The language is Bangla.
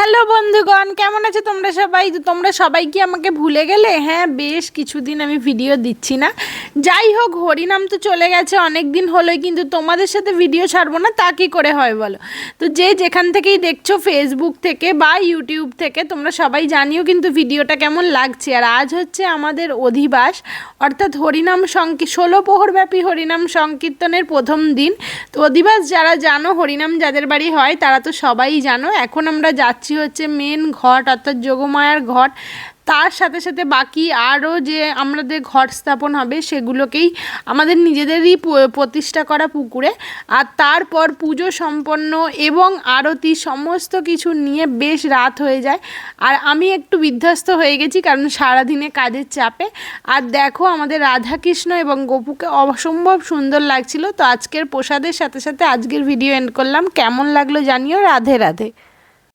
হ্যালো বন্ধুগণ, কেমন আছো তোমরা সবাই? তো তোমরা সবাই কি আমাকে ভুলে গেলে? হ্যাঁ, বেশ কিছুদিন আমি ভিডিও দিচ্ছি না। যাই হোক, হরিনাম তো চলে গেছে অনেক দিন হলোই, কিন্তু তোমাদের সাথে ভিডিও ছাড়বো না তা কী করে হয় বলো? তো যে যেখান থেকেই দেখছো, ফেসবুক থেকে বা ইউটিউব থেকে, তোমরা সবাই জানিও কিন্তু ভিডিওটা কেমন লাগছে। আর আজ হচ্ছে আমাদের অধিবাস, অর্থাৎ হরিনাম 16 প্রহরব্যাপী হরিনাম সংকীর্তনের প্রথম দিন। তো অধিবাস যারা জানো, হরিনাম যাদের বাড়ি হয় তারা তো সবাই জানো। এখন আমরা যাচ্ছি হচ্ছে মেন ঘট, অর্থাৎ যোগমায়ার ঘট। তার সাথে সাথে বাকি আরও যে আমাদের ঘট স্থাপন হবে সেগুলোকেই আমাদের নিজেদেরই প্রতিষ্ঠা করা পুকুরে। আর তারপর পুজো সম্পন্ন এবং আরতি সমস্ত কিছু নিয়ে বেশ রাত হয়ে যায়। আর আমি একটু বিধ্বস্ত হয়ে গেছি, কারণ সারাদিনে কাজের চাপে। আর দেখো, আমাদের রাধাকৃষ্ণ এবং গোপুকে অসম্ভব সুন্দর লাগছিল। তো আজকের প্রসাদের সাথে সাথে আজকের ভিডিও এন্ড করলাম। কেমন লাগলো জানিও। রাধে রাধে।